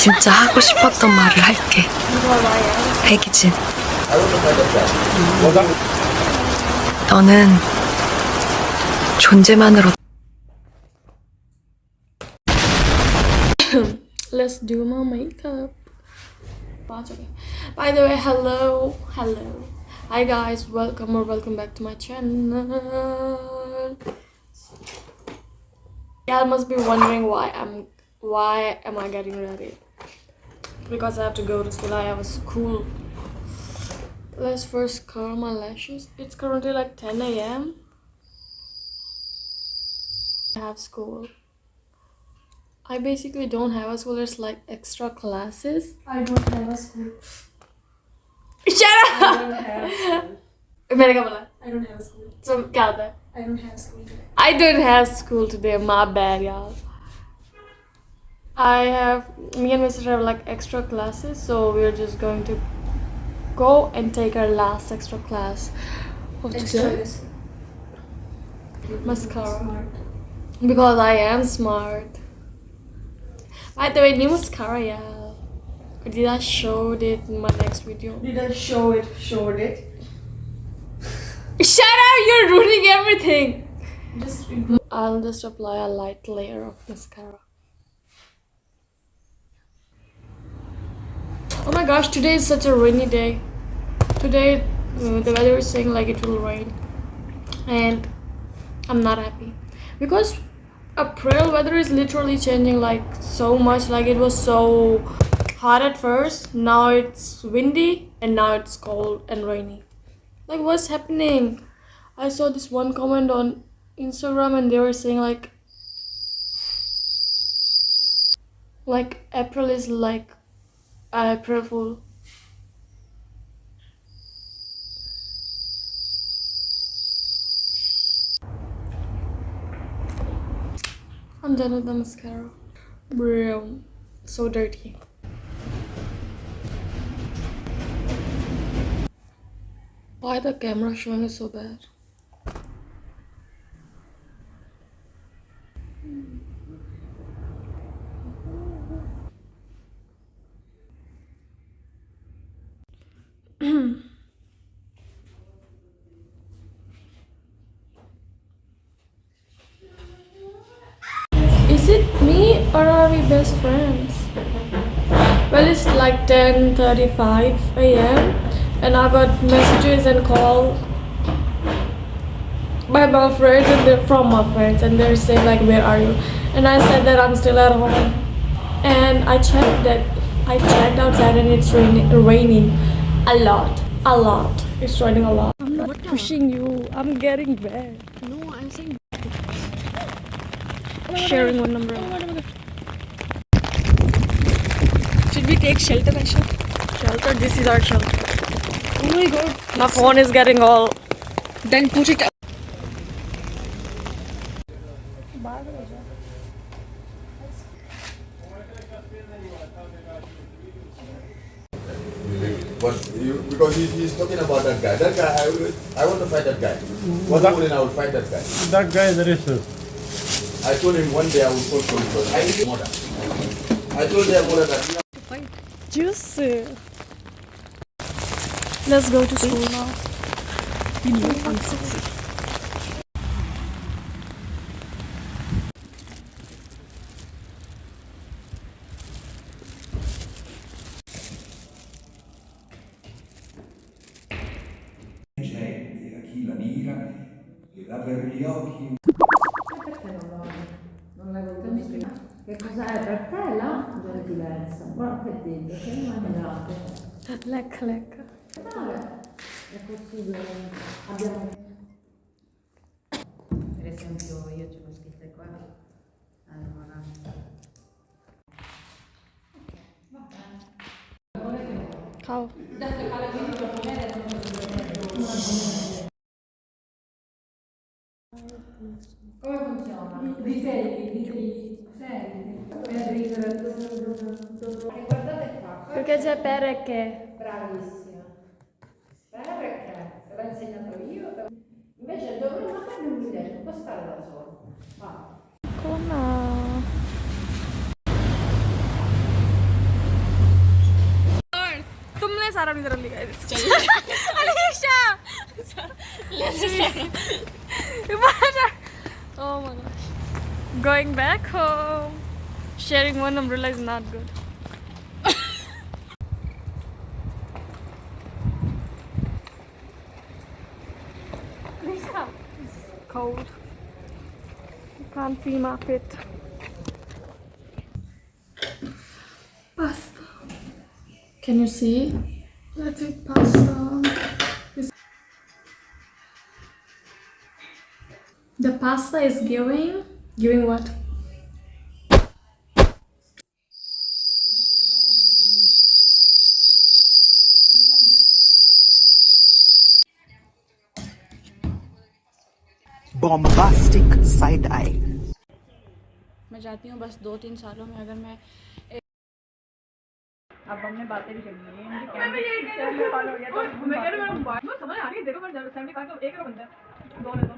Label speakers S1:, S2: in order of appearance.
S1: 진짜 하고 싶었던 말을 할게. 백이진. 너는 존재만으로.
S2: Let's do my makeup. By the way, hello. Hi guys, welcome back to my channel. Y'all must be wondering why am I getting ready? Because I have to go to school. I have a school. Let's first curl my lashes. It's currently like 10 a.m. I have school. I basically don't have a school. There's like extra classes.
S3: I don't have a school.
S2: Shut up!
S3: I don't have school.
S2: मैंने क्या बोला?
S3: I don't have a school.
S2: So क्या होता है?
S3: I don't have school today.
S2: I don't have school today. My bad, y'all. Me and my sister have like extra classes, so we're just going to go and take our last extra class of today. Mascara.
S3: Smart.
S2: Because I am smart. By the way, new mascara, y'all. Did I show it in my next video?
S3: Did I show it? Showed it.
S2: Shut up! You're ruining everything!
S3: Just
S2: I'll just apply a light layer of mascara. Oh my gosh, today is such a rainy day. Today, the weather is saying like it will rain. And I'm not happy. Because April weather is literally changing like so much. Like it was so hot at first. Now it's windy. And now it's cold and rainy. Like what's happening? I saw this one comment on Instagram and they were saying like April is like April Fool. I'm done with the mascara. Bro, so dirty. Why the camera showing is so bad? Is it me or are we best friends? Well, it's like 10:35 a.m. and I got messages and calls by my friends and they're from my friends and they're saying like, where are you? And I said that I'm still at home. And I checked outside and it's raining a lot. It's raining a lot. I'm not pushing you. I'm getting wet. No, I'm saying sharing one number. Should we take shelter? Shelter? This is our shelter. Oh my god. My phone is getting all.
S1: Then put it up.
S4: Because he's talking about that guy. That guy, I want to fight that guy. One morning I will fight that guy.
S5: That guy is racist.
S4: I told him one day I will call police. I need mother. I told their mother that.
S2: Juice. Let's go to school now. You know, I'm sexy.
S6: A chi la mira, che dà per gli occhi.
S7: Perché non l'avevo visto? Che cosa è per te là? È diversa. Guarda che dentro, che immaginate.
S2: Lecca.
S7: È possibile. Abbiamo. Per esempio io ce l'ho scritta qua. Allora. Va bene.
S2: Ciao.
S7: Come funziona? Di seri. Guardate qua.
S2: Perché c'è perché?
S7: Bravissima. Perché? Te l'ho insegnato io. Invece dovremmo fare un video, non può stare da solo. Va.
S2: Come? सारा अपनी तरफ लिखा Alisha oh my gosh, going back home, sharing one umbrella is not good. Anisha, it's cold, you can't see my fit. Pasta. Can you see? Let's eat pasta. The pasta is giving what?
S5: bombastic side eye.
S2: मैं चाहती हूँ बस 2-3 सालों में अगर मैं अब हमने बातें भी कर ली हैं समझ आ रही है देखो पर 75 का एक बंदा 2 ले लो